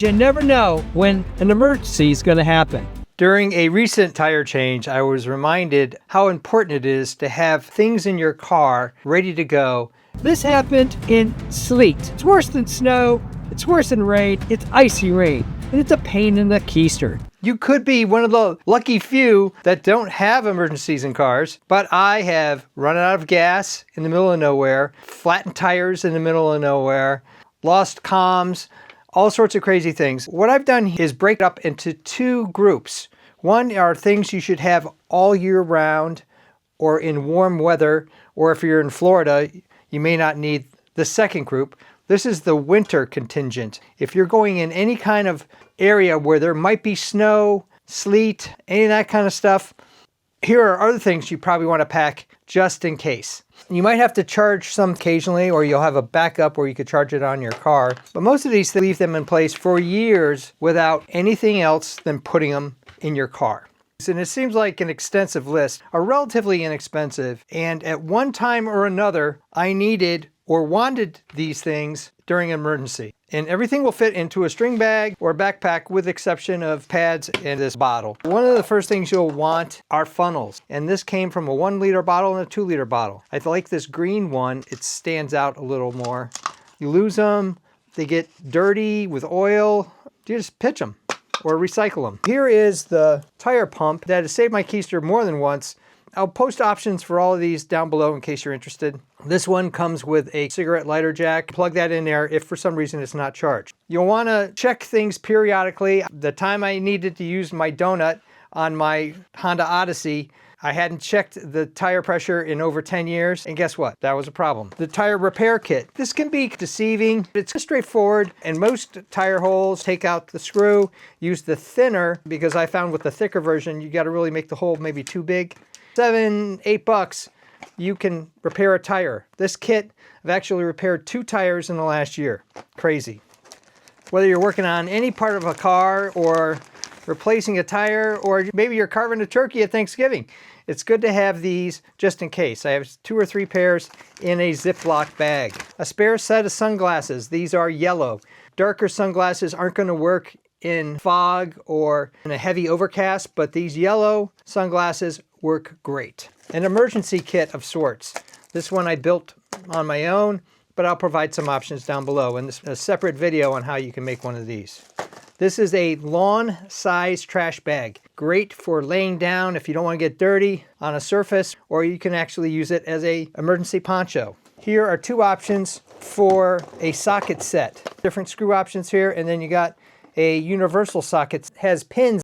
You never know when an emergency is going to happen. During a recent tire change, I was reminded how important it is to have things in your car ready to go. This happened in sleet. It's worse than snow, it's worse than rain, it's icy rain, and it's a pain in the keister. You could be one of the lucky few that don't have emergencies in cars, but I have run out of gas in the middle of nowhere, flattened tires in the middle of nowhere, lost comms, all sorts of crazy things. What I've done is break it up into two groups. One are things you should have all year round or in warm weather, or if you're in Florida, you may not need the second group. This is the winter contingent. If you're going in any kind of area where there might be snow, sleet, any of that kind of stuff, here are other things you probably want to pack just in case. You might have to charge some occasionally, or you'll have a backup where you could charge it on your car. But most of these, leave them in place for years without anything else than putting them in your car. And it seems like an extensive list, are relatively inexpensive. And at one time or another, I needed or wanted these things during an emergency. And everything will fit into a string bag or backpack with the exception of pads and this bottle. One of the first things you'll want are funnels. And this came from a 1 liter bottle and a 2 liter bottle. I like this green one. It stands out a little more. You lose them, they get dirty with oil, you just pitch them or recycle them. Here is the tire pump that has saved my keister more than once. I'll post options for all of these down below in case you're interested. This one comes with a cigarette lighter jack. Plug that in there if for some reason it's not charged. You'll want to check things periodically. The time I needed to use my donut on my Honda Odyssey, I hadn't checked the tire pressure in over 10 years, and guess what? That was a problem. The tire repair kit. This can be deceiving. It's straightforward, and most tire holes, take out the screw, use the thinner, because I found with the thicker version, you got to really make the hole maybe too big. $7, $8, you can repair a tire. This kit, I've actually repaired 2 tires in the last year. Crazy. Whether you're working on any part of a car or replacing a tire, or maybe you're carving a turkey at Thanksgiving, it's good to have these just in case. I have 2 or 3 pairs in a Ziploc bag. A spare set of sunglasses. These are yellow. Darker sunglasses aren't going to work in fog or in a heavy overcast, but these yellow sunglasses work great. An emergency kit of sorts. This one I built on my own, but I'll provide some options down below in a separate video on how you can make one of these. This is a lawn size trash bag. Great for laying down if you don't want to get dirty on a surface, or you can actually use it as an emergency poncho. Here are 2 options for a socket set. Different screw options here, and then you got a universal socket. It has pins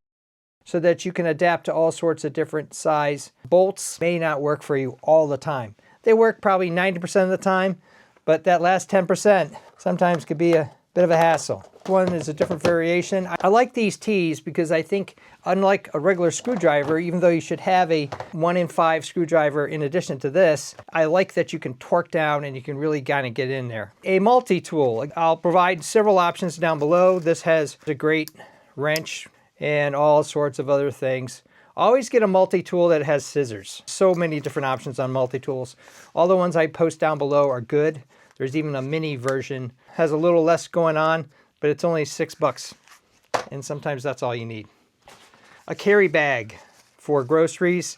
so that you can adapt to all sorts of different size. Bolts may not work for you all the time. They work probably 90% of the time, but that last 10% sometimes could be a bit of a hassle. One is a different variation. I like these T's because I think, unlike a regular screwdriver, even though you should have a 1 in 5 screwdriver in addition to this, I like that you can torque down and you can really kind of get in there. A multi-tool. I'll provide several options down below. This has a great wrench and all sorts of other things. Always get a multi-tool that has scissors. So many different options on multi-tools. All the ones I post down below are good. There's even a mini version. Has a little less going on, but it's only $6. And sometimes that's all you need. A carry bag for groceries.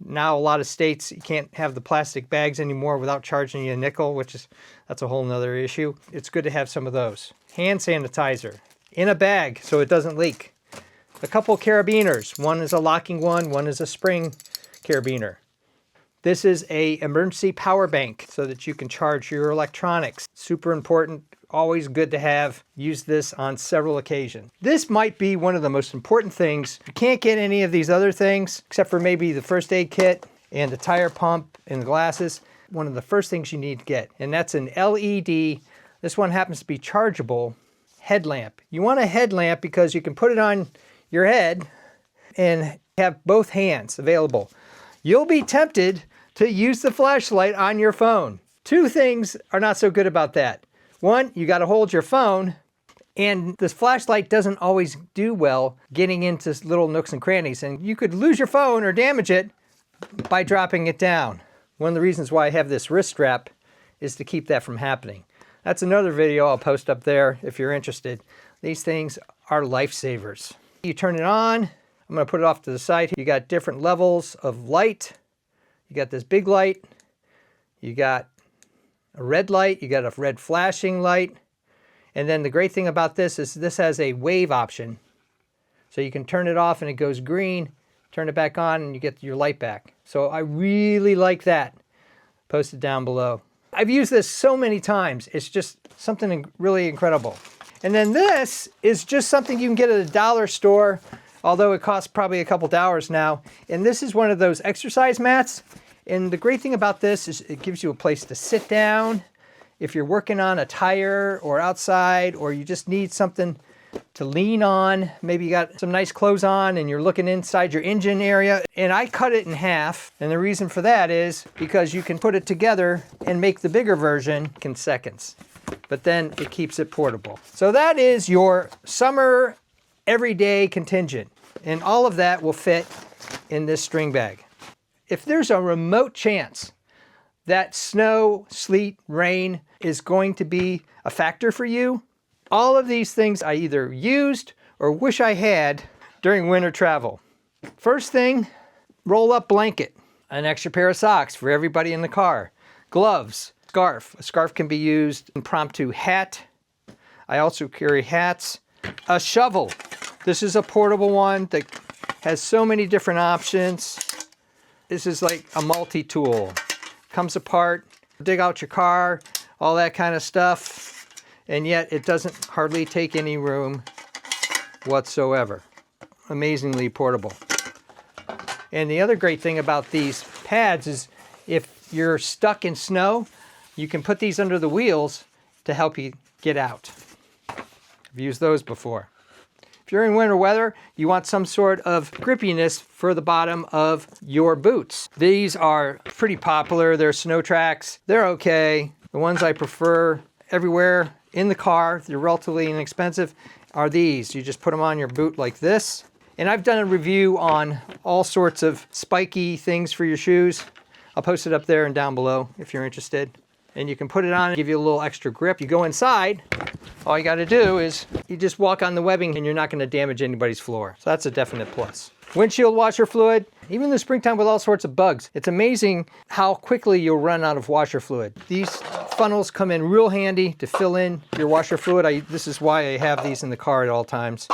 Now a lot of states, you can't have the plastic bags anymore without charging you a nickel, that's a whole nother issue. It's good to have some of those. Hand sanitizer in a bag so it doesn't leak. A couple carabiners. One is a locking one is a spring carabiner. This is a emergency power bank so that you can charge your electronics. Super important, always good to have. Use this on several occasions. This might be one of the most important things. If you can't get any of these other things, except for maybe the first aid kit and the tire pump and the glasses, one of the first things you need to get, and that's an LED. This one happens to be chargeable headlamp. You want a headlamp because you can put it on your head and have both hands available. You'll be tempted to use the flashlight on your phone. 2 things are not so good about that. One, you got to hold your phone, and this flashlight doesn't always do well getting into little nooks and crannies, and you could lose your phone or damage it by dropping it down. One of the reasons why I have this wrist strap is to keep that from happening. That's another video I'll post up there if you're interested. These things are lifesavers. You turn it on. I'm going to put it off to the side. You got different levels of light. You got this big light. You got a red light. You got a red flashing light. And then the great thing about this is this has a wave option. So you can turn it off and it goes green, turn it back on and you get your light back. So I really like that. Post it down below. I've used this so many times. It's just something really incredible. And then this is just something you can get at a dollar store, although it costs probably a couple dollars now. And this is one of those exercise mats. And the great thing about this is it gives you a place to sit down. If you're working on a tire or outside, or you just need something to lean on, maybe you got some nice clothes on and you're looking inside your engine area. And I cut it in half. And the reason for that is because you can put it together and make the bigger version in seconds. But then it keeps it portable. So that is your summer everyday contingent. And all of that will fit in this string bag. If there's a remote chance that snow, sleet, rain is going to be a factor for you, all of these things I either used or wish I had during winter travel. First thing, roll up blanket, an extra pair of socks for everybody in the car, gloves, scarf. A scarf can be used, impromptu hat. I also carry hats. A shovel. This is a portable one that has so many different options. This is like a multi-tool. Comes apart, dig out your car, all that kind of stuff. And yet it doesn't hardly take any room whatsoever. Amazingly portable. And the other great thing about these pads is if you're stuck in snow, you can put these under the wheels to help you get out. I've used those before. If you're in winter weather, you want some sort of grippiness for the bottom of your boots. These are pretty popular. They're snow tracks. They're okay. The ones I prefer everywhere in the car, they're relatively inexpensive, are these. You just put them on your boot like this. And I've done a review on all sorts of spiky things for your shoes. I'll post it up there and down below if you're interested. And you can put it on and give you a little extra grip. You go inside, all you got to do is you just walk on the webbing and you're not going to damage anybody's floor. So that's a definite plus. Windshield washer fluid, even in the springtime with all sorts of bugs. It's amazing how quickly you'll run out of washer fluid. These funnels come in real handy to fill in your washer fluid. This is why I have these in the car at all times.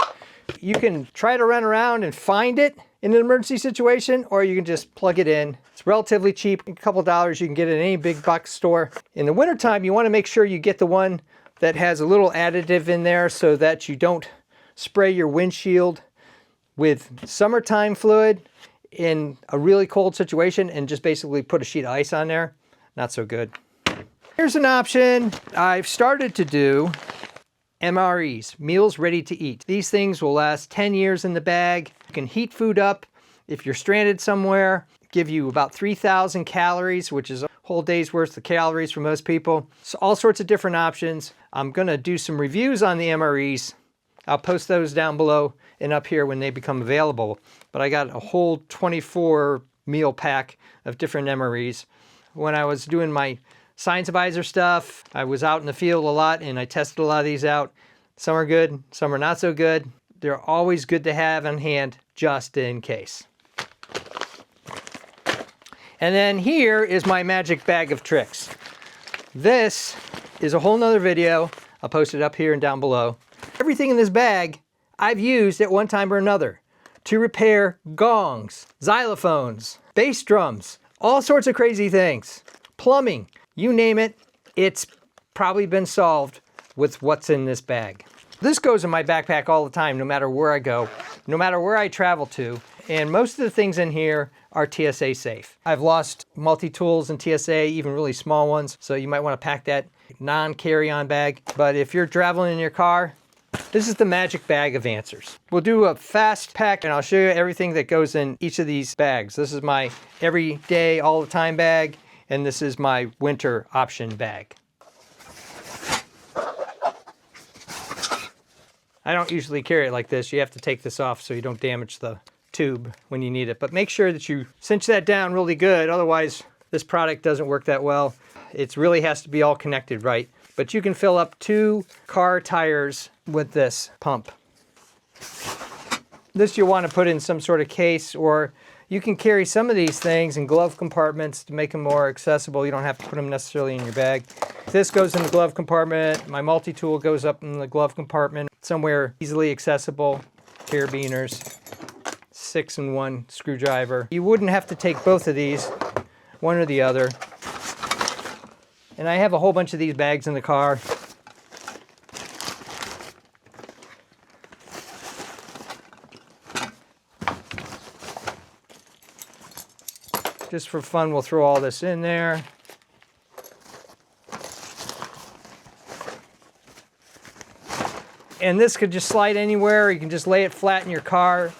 You can try to run around and find it in an emergency situation, or you can just plug it in. It's relatively cheap, a couple dollars. You can get it at any big box store. In the wintertime, you want to make sure you get the one that has a little additive in there so that you don't spray your windshield with summertime fluid in a really cold situation and just basically put a sheet of ice on there. Not so good. Here's an option. I've started to do MREs, meals ready to eat. These things will last 10 years in the bag. You can heat food up if you're stranded somewhere, give you about 3,000 calories, which is a whole day's worth of calories for most people. So all sorts of different options. I'm gonna do some reviews on the MREs. I'll post those down below and up here when they become available. But I got a whole 24 meal pack of different MREs. When I was doing my Science Advisor stuff, I was out in the field a lot and I tested a lot of these out. Some are good, some are not so good. They're always good to have on hand just in case. And then here is my magic bag of tricks. This is a whole nother video. I'll post it up here and down below. Everything in this bag I've used at one time or another to repair gongs, xylophones, bass drums, all sorts of crazy things, plumbing, you name it, it's probably been solved with what's in this bag. This goes in my backpack all the time, no matter where I go, no matter where I travel to. And most of the things in here are TSA safe. I've lost multi-tools in TSA, even really small ones, so you might want to pack that non-carry-on bag. But if you're traveling in your car, this is the magic bag of answers. We'll do a fast pack and I'll show you everything that goes in each of these bags. This is my everyday, all the time bag, and this is my winter option bag. I don't usually carry it like this. You have to take this off so you don't damage the tube when you need it. But make sure that you cinch that down really good. Otherwise, this product doesn't work that well. It really has to be all connected right but you can fill up 2 car tires with this pump. This you'll want to put in some sort of case, or you can carry some of these things in glove compartments to make them more accessible. You don't have to put them necessarily in your bag. This goes in the glove compartment. My multi-tool goes up in the glove compartment, somewhere easily accessible. Carabiners, 6-in-1 screwdriver. You wouldn't have to take both of these, one or the other. And I have a whole bunch of these bags in the car. Just for fun, we'll throw all this in there. And this could just slide anywhere. You can just lay it flat in your car.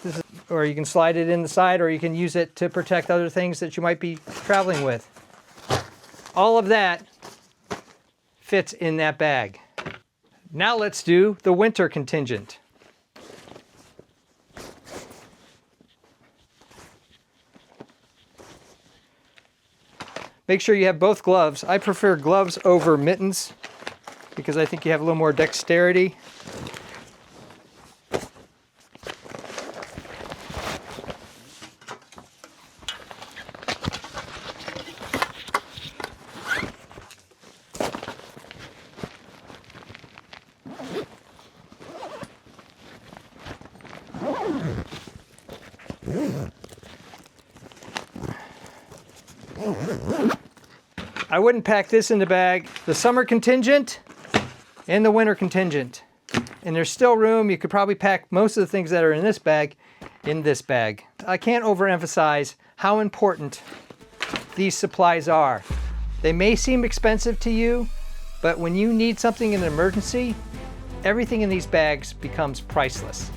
Or you can slide it in the side, or you can use it to protect other things that you might be traveling with. All of that fits in that bag. Now let's do the winter contingent. Make sure you have both gloves. I prefer gloves over mittens because I think you have a little more dexterity. I wouldn't pack this in the bag. The summer contingent and the winter contingent. And there's still room. You could probably pack most of the things that are in this bag in this bag. I can't overemphasize how important these supplies are. They may seem expensive to you, but when you need something in an emergency, everything in these bags becomes priceless.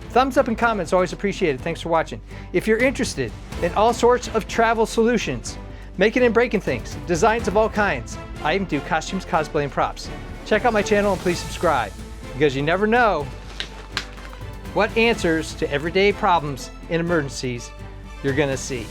Thumbs up and comments, always appreciated. Thanks for watching. If you're interested in all sorts of travel solutions, making and breaking things, designs of all kinds, I even do costumes, cosplay, and props. Check out my channel and please subscribe, because you never know what answers to everyday problems and emergencies you're gonna see.